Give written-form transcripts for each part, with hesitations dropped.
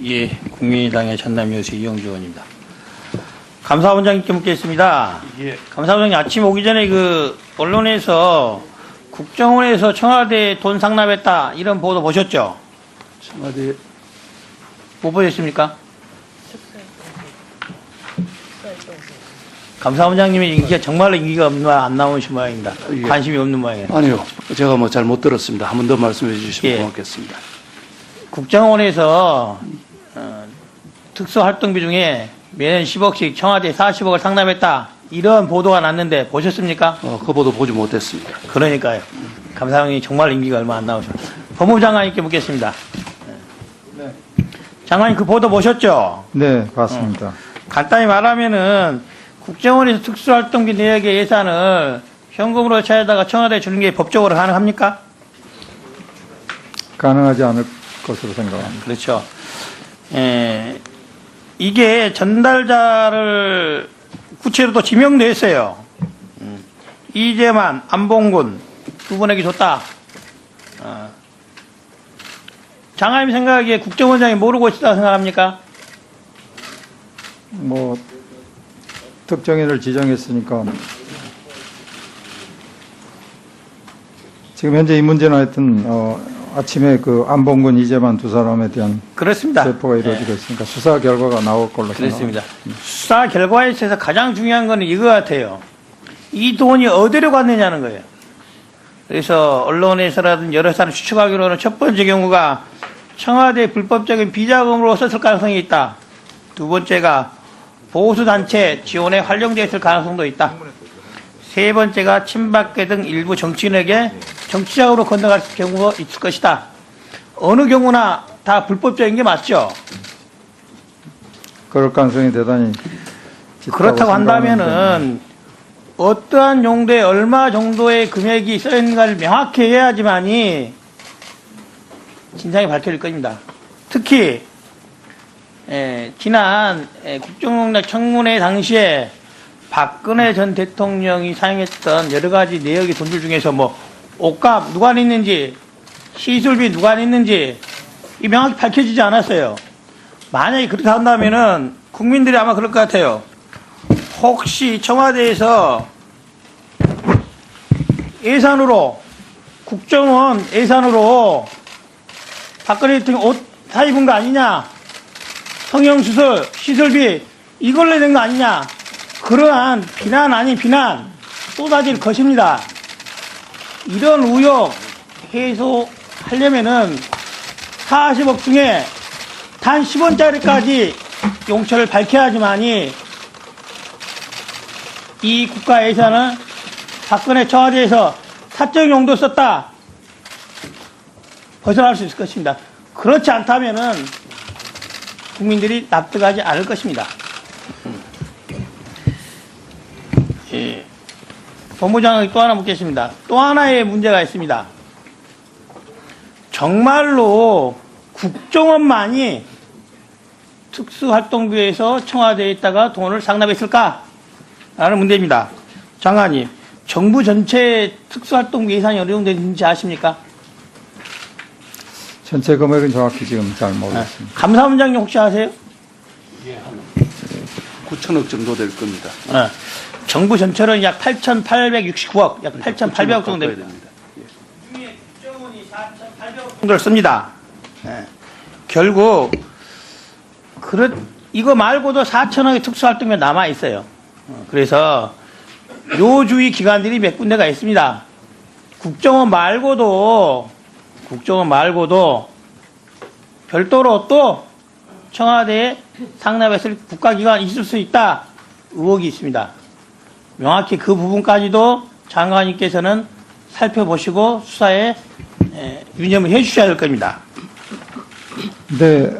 예, 국민의당의 전남여수 이영주 의원입니다. 감사원장님께 묻겠습니다. 예. 감사원장님, 아침 오기 전에 그 언론에서 국정원에서 청와대에 돈 상납했다 이런 보도 보셨죠? 청와대 못 보셨습니까? 감사원장님의 인기가 정말로 인기가 안 나오신 모양입니다. 예. 관심이 없는 모양이에요. 아니요, 제가 뭐 잘 못 들었습니다. 한 번 더 말씀해 주시면 예. 고맙겠습니다. 국정원에서 특수활동비 중에 매년 10억씩 청와대에 40억을 상납했다 이런 보도가 났는데 보셨습니까? 그 보도 보지 못했습니다. 그러니까요. 감사원이 정말 인기가 얼마 안 나오셨어요. 법무부 장관님께 묻겠습니다. 네. 장관님 그 보도 보셨죠? 네, 봤습니다. 간단히 말하면은 국정원에서 특수활동비 내역의 예산을 현금으로 차에다가 청와대에 주는 게 법적으로 가능합니까? 가능하지 않을 것으로 생각합니다. 그렇죠. 이게 전달자를 구체로 또 지명도 했어요. 이재만, 안봉근 두 분에게 줬다. 장관님 생각에 국정원장이 모르고 있다고 생각합니까? 뭐 특정인을 지정했으니까 지금 현재 이 문제는 하여튼 아침에 그 안봉근, 이재만 두 사람에 대한 그렇습니다. 체포가 이루어지고 있으니까 수사 결과가 나올 걸로 그렇습니다. 생각합니다. 수사 결과에 있어서 가장 중요한 거는 이거 같아요. 이 돈이 어디로 갔느냐는 거예요. 그래서 언론에서라든 여러 사람 추측하기로는 첫 번째 경우가 청와대 불법적인 비자금으로 썼을 가능성이 있다. 두 번째가 보수단체 지원에 활용되어 있을 가능성도 있다. 세 번째가 친박계 등 일부 정치인에게 정치적으로 건너갈 경우가 있을 것이다. 어느 경우나 다 불법적인 게 맞죠? 그럴 가능성이 대단히 짙다고 그렇다고 생각하는데 한다면은 어떠한 용도에 얼마 정도의 금액이 써있는가를 명확히 해야지만이 진상이 밝혀질 겁니다. 특히 지난 국정농단 청문회 당시에 박근혜 전 대통령이 사용했던 여러 가지 내역의 돈들 중에서 뭐 옷값 누가 냈는지 시술비 누가 냈는지 이 명확히 밝혀지지 않았어요. 만약에 그렇게 한다면은 국민들이 아마 그럴 것 같아요. 혹시 청와대에서 예산으로 국정원 예산으로 박근혜 대통령 옷 사 입은 거 아니냐, 성형수술 시술비 이걸 내는 거 아니냐, 그러한 비난 아닌 비난 쏟아질 것입니다. 이런 의혹 해소하려면은 40억 중에 단 10원짜리까지 용처를 밝혀야지만이 이 국가 예산은 박근혜 청와대에서 사적 용도 썼다 벗어날 수 있을 것입니다. 그렇지 않다면은 국민들이 납득하지 않을 것입니다. 예. 법무장관이 또 하나 묻겠습니다. 또 하나의 문제가 있습니다. 정말로 국정원만이 특수활동비에서 청와대에 있다가 돈을 상납했을까? 라는 문제입니다. 장관님, 정부 전체 특수활동비 예산이 어느 정도 되는지 아십니까? 전체 금액은 정확히 지금 잘 모르겠습니다. 감사원장님 혹시 아세요? 9천억 정도 될 겁니다. 정부 전체는 약 8,869억, 약 8,800억 정도 됩니다. 중에 국정원이 4,800억 정도를 씁니다. 결국 이거 말고도 4천억의 특수활동비 남아 있어요. 그래서 요 주위 기관들이 몇 군데가 있습니다. 국정원 말고도 별도로 또 청와대에 상납했을 국가기관이 있을 수 있다 의혹이 있습니다. 명확히 그 부분까지도 장관님께서는 살펴보시고 수사에 유념을 해주셔야 될 겁니다. 네,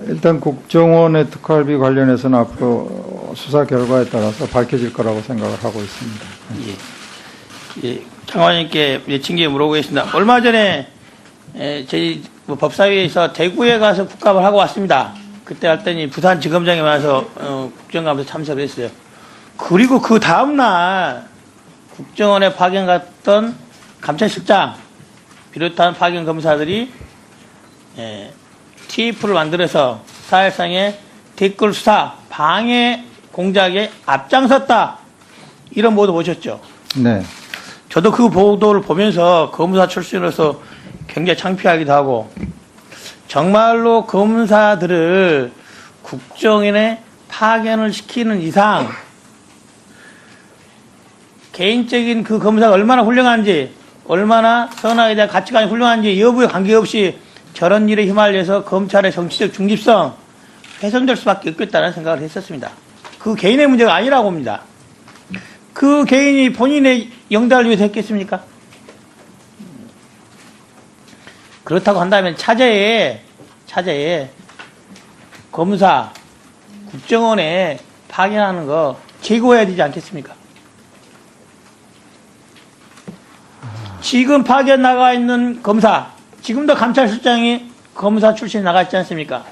일단 국정원의 특활비 관련해서는 앞으로 수사 결과에 따라서 밝혀질 거라고 생각을 하고 있습니다. 예, 장관님께 예친기에 물어보겠습니다. 얼마 전에 저희 법사위에서 대구에 가서 국감을 하고 왔습니다. 그때 왔더니 부산지검장이 와서 국정감사 참석을 했어요. 그리고 그 다음날 국정원에 파견 갔던 감찰실장 비롯한 파견 검사들이 TF를 만들어서 사실상의 댓글 수사 방해 공작에 앞장섰다. 이런 보도 보셨죠? 네. 저도 그 보도를 보면서 검사 출신으로서 굉장히 창피하기도 하고, 정말로 검사들을 국정원에 파견을 시키는 이상 개인적인 그 검사가 얼마나 훌륭한지, 얼마나 선악에 대한 가치관이 훌륭한지 여부에 관계없이 저런 일에 휘말려서 검찰의 정치적 중립성 훼손될 수밖에 없겠다는 생각을 했었습니다. 그 개인의 문제가 아니라고 봅니다. 그 개인이 본인의 영달을 위해서 했겠습니까? 그렇다고 한다면 차제에 검사 국정원에 파견하는 거 제고해야 되지 않겠습니까? 지금 파견 나가 있는 검사, 지금도 감찰실장이 검사 출신이 나가 있지 않습니까?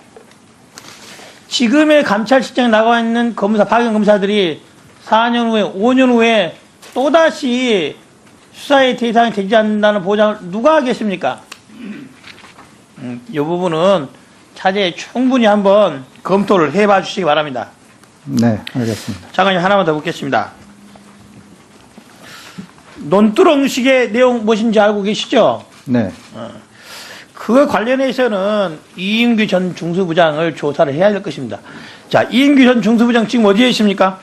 지금의 감찰실장에 나가 있는 검사, 파견 검사들이 4년 후에, 5년 후에 또다시 수사의 대상이 되지 않는다는 보장을 누가 하겠습니까? 이 부분은 차제에 충분히 한번 검토를 해봐 주시기 바랍니다. 네, 알겠습니다. 장관님 하나만 더 묻겠습니다. 논두렁식의 내용 무엇인지 알고 계시죠? 네. 그거 관련해서는 이인규 전 중수부장을 조사를 해야 할 것입니다. 자, 이인규 전 중수부장 지금 어디에 있습니까?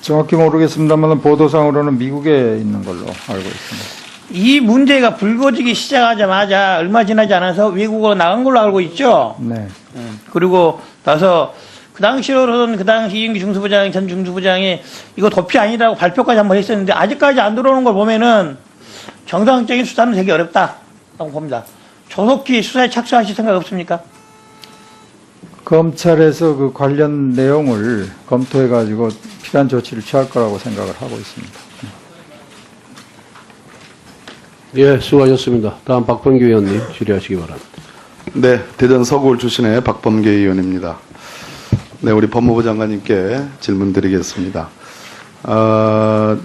정확히 모르겠습니다만 보도상으로는 미국에 있는 걸로 알고 있습니다. 이 문제가 불거지기 시작하자마자 얼마 지나지 않아서 외국으로 나간 걸로 알고 있죠? 네. 그리고 나서 그 당시로는 그 당시 이인규 중수부장, 전 중수부장이 이거 도피 아니라고 발표까지 한번 했었는데 아직까지 안 들어오는 걸 보면은 정상적인 수사는 되게 어렵다라고 봅니다. 조속히 수사에 착수하실 생각 없습니까? 검찰에서 그 관련 내용을 검토해가지고 필요한 조치를 취할 거라고 생각을 하고 있습니다. 예, 수고하셨습니다. 다음 박범계 의원님 질의하시기 바랍니다. 네, 대전 서구울 출신의 박범계 의원입니다. 네, 우리 법무부 장관님께 질문 드리겠습니다.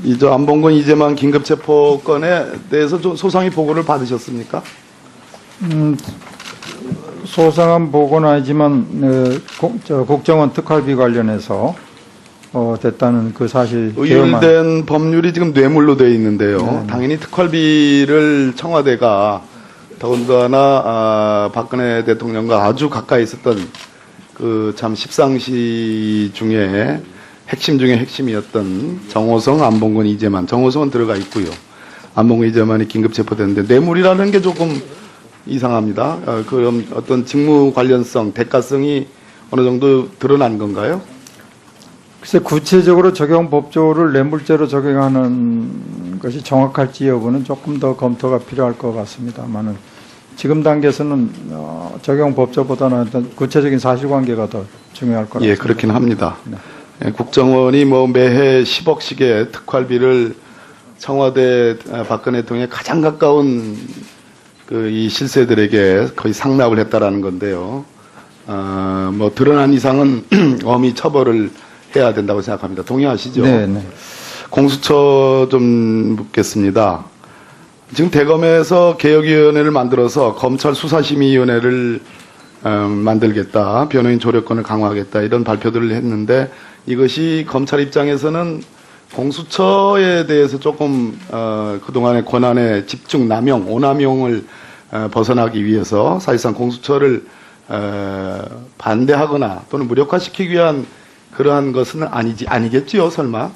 이제 안봉근 이재만 긴급체포건에 대해서 좀 소상히 보고를 받으셨습니까? 소상한 보고는 아니지만 국정원 특활비 관련해서 됐다는 그 사실 의율된 법률이 지금 뇌물로 되어 있는데요. 네. 당연히 특활비를 청와대가 더군다나 박근혜 대통령과 아주 가까이 있었던 그 참 십상시 중에 핵심 중에 핵심이었던 정호성, 안봉근, 이재만. 정호성은 들어가 있고요. 안봉근, 이재만이 긴급체포됐는데 뇌물이라는 게 조금 이상합니다. 그럼 어떤 직무 관련성, 대가성이 어느 정도 드러난 건가요? 글쎄 구체적으로 적용 법조를 뇌물죄로 적용하는 것이 정확할지 여부는 조금 더 검토가 필요할 것 같습니다만은 지금 단계에서는 적용 법조보다는 어떤 구체적인 사실관계가 더 중요할 거라고 예, 그렇긴 합니다. 네. 예, 국정원이 뭐 매해 10억씩의 특활비를 청와대 박근혜 대통령에 가장 가까운 그 이 실세들에게 거의 상납을 했다라는 건데요. 뭐 드러난 이상은 엄히 처벌을 해야 된다고 생각합니다. 동의하시죠? 네, 네. 공수처 좀 묻겠습니다. 지금 대검에서 개혁위원회를 만들어서 검찰 수사심의위원회를 만들겠다, 변호인 조력권을 강화하겠다 이런 발표들을 했는데 이것이 검찰 입장에서는 공수처에 대해서 조금 그동안의 권한의 집중 남용, 오남용을 벗어나기 위해서 사실상 공수처를 반대하거나 또는 무력화시키기 위한 그러한 것은 아니겠지요, 설마?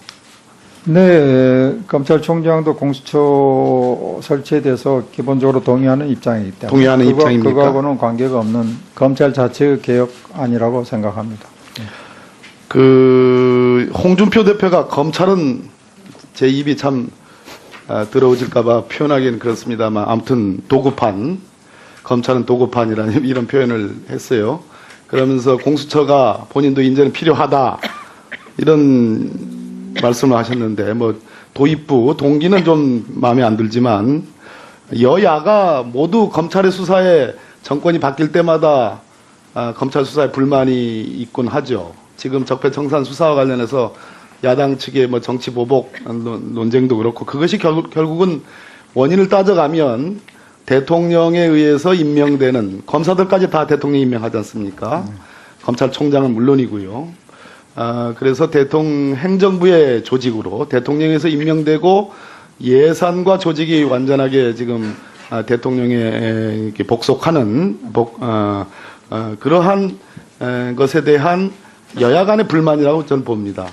네, 검찰총장도 공수처 설치에 대해서 기본적으로 동의하는 입장이기 때문에 동의하는 입장입니까? 그거하고는 관계가 없는 검찰 자체의 개혁안이라고 생각합니다. 그 홍준표 대표가 검찰은 제 입이 참 더러워질까봐 표현하기는 그렇습니다만 아무튼 도구판, 검찰은 도구판이라는 이런 표현을 했어요. 그러면서 공수처가 본인도 인제는 필요하다 이런 말씀을 하셨는데 뭐 도입부 동기는 좀 마음에 안 들지만 여야가 모두 검찰의 수사에 정권이 바뀔 때마다 검찰 수사에 불만이 있곤 하죠. 지금 적폐청산 수사와 관련해서 야당 측의 뭐 정치 보복 논쟁도 그렇고 그것이 결국은 원인을 따져가면 대통령에 의해서 임명되는 검사들까지 다 대통령이 임명하지 않습니까? 검찰총장은 물론이고요. 그래서 행정부의 조직으로 대통령에서 임명되고 예산과 조직이 완전하게 지금 대통령에 이렇게 복속하는 그러한 것에 대한 여야 간의 불만이라고 저는 봅니다.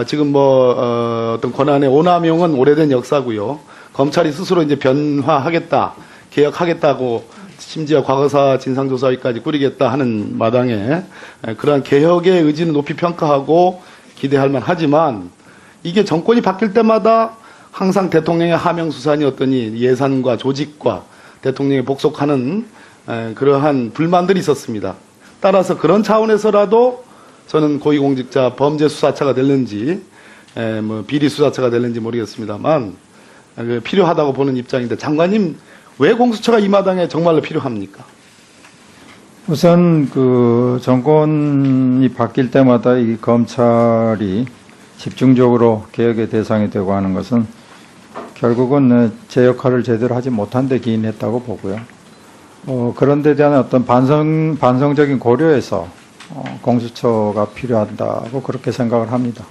지금 어떤 권한의 오남용은 오래된 역사고요. 검찰이 스스로 이제 변화하겠다, 개혁하겠다고 심지어 과거사 진상조사위까지 꾸리겠다 하는 마당에 그러한 개혁의 의지는 높이 평가하고 기대할 만하지만 이게 정권이 바뀔 때마다 항상 대통령의 하명수산이 어떠니 예산과 조직과 대통령에 복속하는 그러한 불만들이 있었습니다. 따라서 그런 차원에서라도 저는 고위공직자 범죄수사처가 될는지 비리수사처가 될는지 모르겠습니다만 필요하다고 보는 입장인데 장관님 왜 공수처가 이 마당에 정말로 필요합니까? 우선 그 정권이 바뀔 때마다 이 검찰이 집중적으로 개혁의 대상이 되고 하는 것은 결국은 제 역할을 제대로 하지 못한 데 기인했다고 보고요. 그런 데 대한 어떤 반성적인 고려에서 공수처가 필요하다고 그렇게 생각을 합니다.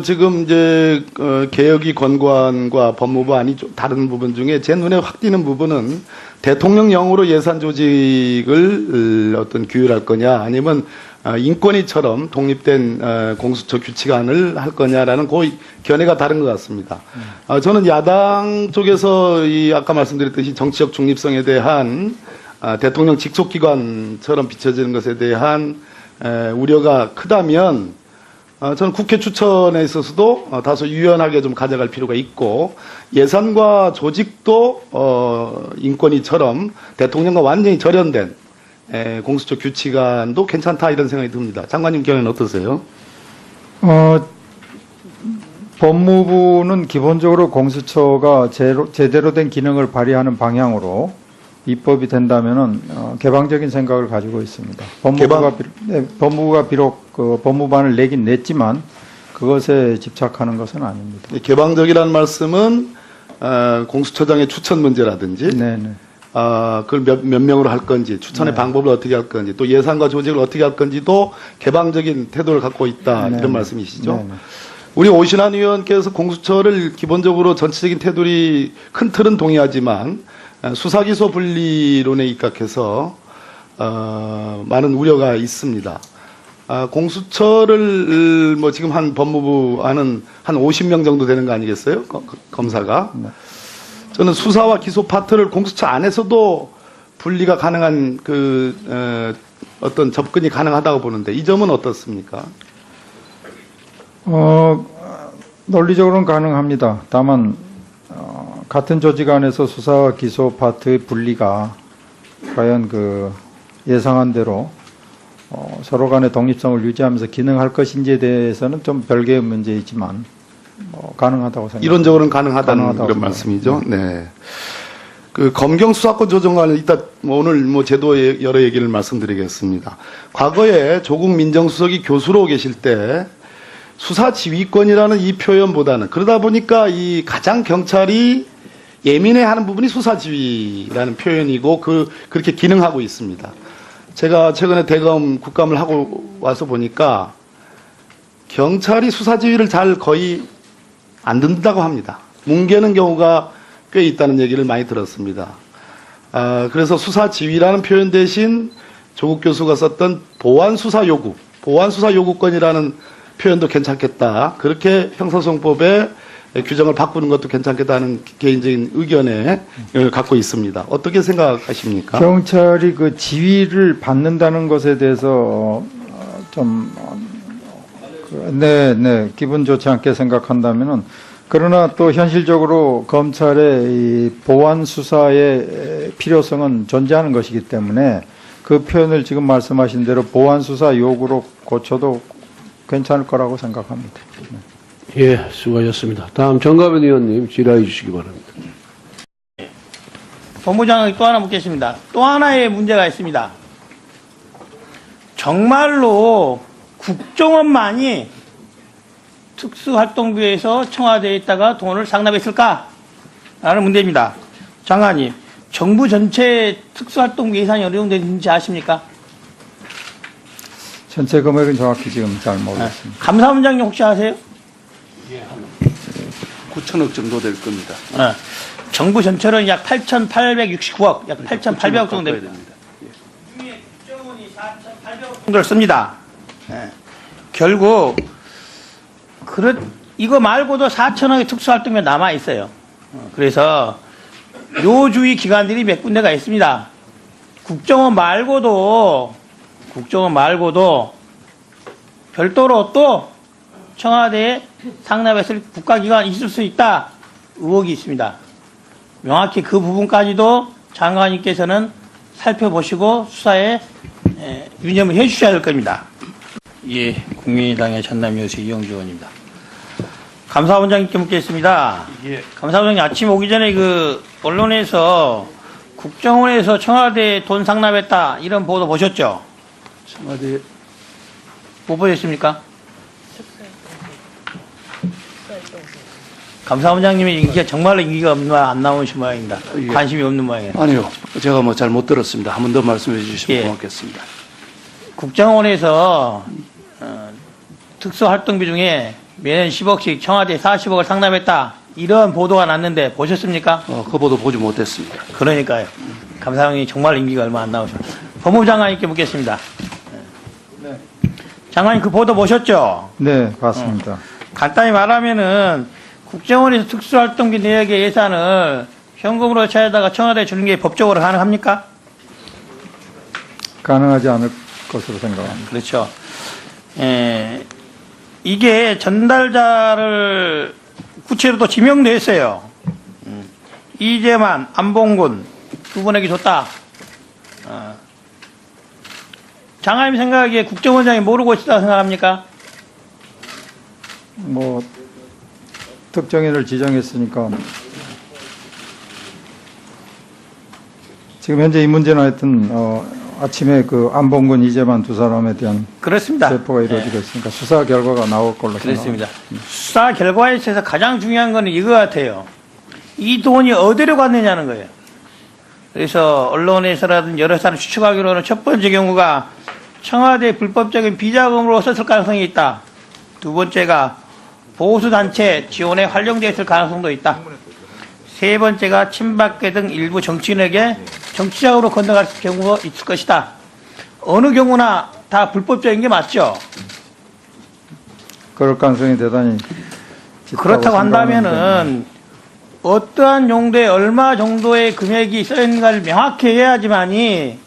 지금 이제 개혁이 권고안과 법무부 안이 좀 다른 부분 중에 제 눈에 확 띄는 부분은 대통령령으로 예산 조직을 어떤 규율할 거냐 아니면 인권위처럼 독립된 공수처 규칙안을 할 거냐라는 그 견해가 다른 것 같습니다. 저는 야당 쪽에서 아까 말씀드렸듯이 정치적 중립성에 대한 대통령 직속기관처럼 비춰지는 것에 대한 우려가 크다면 저는 국회 추천에 있어서도 다소 유연하게 좀 가져갈 필요가 있고 예산과 조직도 인권위처럼 대통령과 완전히 절연된 공수처 규칙안도 괜찮다 이런 생각이 듭니다. 장관님 견해는 어떠세요? 법무부는 기본적으로 공수처가 제대로 된 기능을 발휘하는 방향으로 입법이 된다면은 개방적인 생각을 가지고 있습니다. 법무부가 비록 그 법무반을 내긴 냈지만 그것에 집착하는 것은 아닙니다. 개방적이라는 말씀은 공수처장의 추천 문제라든지 네네. 그걸 몇 명으로 할 건지 추천의 방법을 어떻게 할 건지 또 예산과 조직을 어떻게 할 건지도 개방적인 태도를 갖고 있다 이런 말씀이시죠. 네네. 우리 오신환 의원께서 공수처를 기본적으로 전체적인 테두리 큰 틀은 동의하지만 수사기소 분리론에 입각해서 많은 우려가 있습니다. 공수처를 지금 한 법무부 안은 한 50명 정도 되는 거 아니겠어요? 검사가. 저는 수사와 기소 파트를 공수처 안에서도 분리가 가능한 어떤 접근이 가능하다고 보는데 이 점은 어떻습니까? 논리적으로는 가능합니다. 다만 같은 조직 안에서 수사와 기소 파트의 분리가 과연 예상한 대로 서로 간의 독립성을 유지하면서 기능할 것인지에 대해서는 좀 별개의 문제이지만 가능하다고 생각합니다. 이론적으로는 가능하다는 그런 말씀이죠. 네. 검경 수사권 조정안을 이따 오늘 제도의 여러 얘기를 말씀드리겠습니다. 과거에 조국 민정수석이 교수로 계실 때 수사 지휘권이라는 이 표현보다는 그러다 보니까 이 가장 경찰이 예민해하는 부분이 수사 지휘라는 표현이고 그렇게 기능하고 있습니다. 제가 최근에 대검 국감을 하고 와서 보니까 경찰이 수사 지휘를 거의 안 듣는다고 합니다. 뭉개는 경우가 꽤 있다는 얘기를 많이 들었습니다. 그래서 수사 지휘라는 표현 대신 조국 교수가 썼던 보완 수사 요구권이라는 표현도 괜찮겠다. 그렇게 형사소송법의 규정을 바꾸는 것도 괜찮겠다는 개인적인 의견에 갖고 있습니다. 어떻게 생각하십니까? 경찰이 지휘를 받는다는 것에 대해서 좀 기분 좋지 않게 생각한다면은 그러나 또 현실적으로 검찰의 이 보완 수사의 필요성은 존재하는 것이기 때문에 그 표현을 지금 말씀하신 대로 보완 수사 요구로 고쳐도 괜찮을 거라고 생각합니다. 예, 수고하셨습니다. 다음 정가변 의원님 질의해 주시기 바랍니다. 본부장이 또 하나 묻겠습니다. 또 하나의 문제가 있습니다. 정말로 국정원만이 특수활동비에서 청와대에 있다가 돈을 상납했을까? 라는 문제입니다. 장관님, 정부 전체 특수활동 예산이 어느 정도 되는지 아십니까? 전체 금액은 정확히 지금 잘 모르겠습니다. 감사원장님 혹시 아세요? 9천억 정도 될 겁니다. 정부 전체는 약 8,869억, 약 8,800억 정도 됩니다. 됩니다. 중에 국정원이 4,800억 정도를 씁니다. 결국 이거 말고도 4천억의 특수활동이 남아 있어요. 그래서 요주의 기관들이 몇 군데가 있습니다. 국정원 말고도 별도로 또 청와대에 상납했을 국가기관이 있을 수 있다 의혹이 있습니다. 명확히 그 부분까지도 장관님께서는 살펴보시고 수사에 유념을 해주셔야 할 겁니다. 예, 국민의당의 전남여수 이영주 의원입니다. 감사원장님께 묻겠습니다. 예. 감사원장님 아침 오기 전에 그 언론에서 국정원에서 청와대에 돈 상납했다 이런 보도 보셨죠? 청와대 못 보셨습니까? 감사원장님이 인기가 정말로 인기가 없는 모양 안 나오신 모양입니다. 예. 관심이 없는 모양이에요. 아니요. 제가 뭐 잘 못 들었습니다. 한 번 더 말씀해 주시면 예. 고맙겠습니다. 국정원에서 특수활동비 중에 매년 10억씩 청와대에 40억을 상납했다 이런 보도가 났는데 보셨습니까? 그 보도 보지 못했습니다. 그러니까요. 감사원이 정말 인기가 얼마 안 나오죠. 법무부 장관님께 묻겠습니다. 네. 장관님 그 보도 보셨죠? 네, 봤습니다. 간단히 말하면은 국정원에서 특수활동비 내역의 예산을 현금으로 차에다가 청와대에 주는 게 법적으로 가능합니까? 가능하지 않을 것으로 생각합니다. 그렇죠. 이게 전달자를 구체로 또 지명도 했어요. 이재만, 안봉근 두 분에게 줬다. 장관님 생각에 국정원장이 모르고 있다고 생각합니까? 뭐 특정인을 지정했으니까 지금 현재 이 문제는 하여튼 아침에 그 안봉근 이재만 두 사람에 대한 그렇습니다. 체포가 이루어지고 있으니까 수사 결과가 나올 걸로 그렇습니다. 생각합니다. 수사 결과에 있어서 가장 중요한 거는 이거 같아요. 이 돈이 어디로 갔느냐는 거예요. 그래서 언론에서라든 여러 사람 추측하기로는 첫 번째 경우가 청와대 불법적인 비자금으로 썼을 가능성이 있다. 두 번째가 보수단체 지원에 활용되었을 가능성도 있다. 세 번째가 친박계 등 일부 정치인에게 정치적으로 건너갈 경우가 있을 것이다. 어느 경우나 다 불법적인 게 맞죠? 그럴 가능성이 대단히 짙다고 그렇다고 생각하는데 한다면은 어떠한 용도에 얼마 정도의 금액이 써있는가를 명확히 해야지만이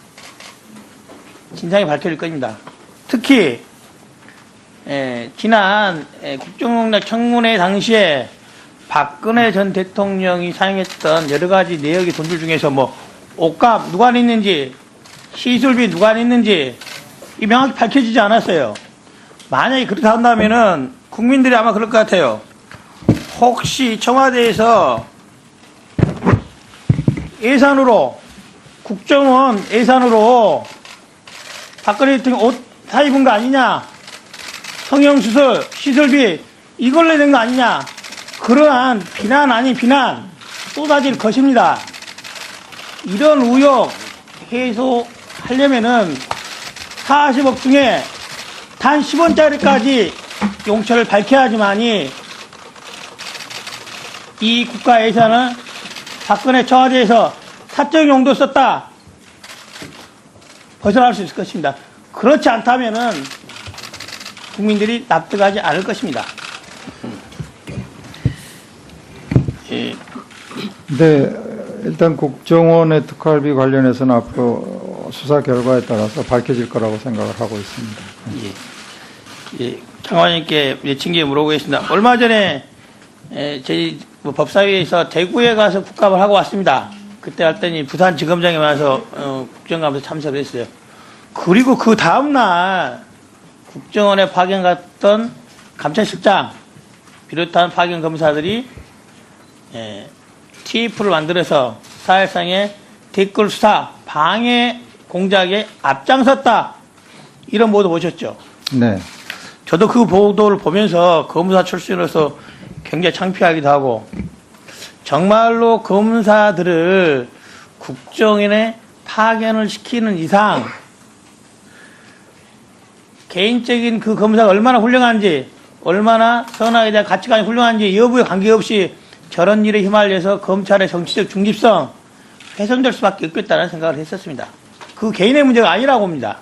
진상이 밝혀질 겁니다. 특히 지난 국정농단 청문회 당시에 박근혜 전 대통령이 사용했던 여러 가지 내역의 돈들 중에서 뭐 옷값 누가 냈는지 시술비 누가 냈는지 이 명확히 밝혀지지 않았어요. 만약에 그렇다 한다면은 국민들이 아마 그럴 것 같아요. 혹시 청와대에서 예산으로 국정원 예산으로 박근혜 대통령 옷 사 입은 거 아니냐, 성형수술 시술비 이걸 내는 거 아니냐, 그러한 비난 아닌 비난 쏟아질 것입니다. 이런 의혹 해소하려면은 40억 중에 단 10원짜리까지 용처를 밝혀야지만이 이 국가 예산은 박근혜 청와대에서 사적 용도 썼다 벗어날 수 있을 것입니다. 그렇지 않다면은 국민들이 납득하지 않을 것입니다. 예. 네, 일단 국정원의 특활비 관련해서는 앞으로 수사 결과에 따라서 밝혀질 거라고 생각을 하고 있습니다. 예, 장관님께 예친기에 물어보겠습니다. 얼마 전에 저희 법사위에서 대구에 가서 국감을 하고 왔습니다. 그때 왔더니 부산지검장이 와서 국정감사 참석을 했어요. 그리고 그 다음날 국정원에 파견 갔던 감찰실장 비롯한 파견 검사들이 TF를 만들어서 사회상의 댓글 수사 방해 공작에 앞장섰다, 이런 보도 보셨죠? 네. 저도 그 보도를 보면서 검사 출신으로서 굉장히 창피하기도 하고 정말로 검사들을 국정원에 파견을 시키는 이상 개인적인 그 검사가 얼마나 훌륭한지, 얼마나 선악에 대한 가치관이 훌륭한지 여부에 관계없이 저런 일에 휘말려서 검찰의 정치적 중립성 훼손될 수밖에 없겠다는 생각을 했었습니다. 그 개인의 문제가 아니라고 봅니다.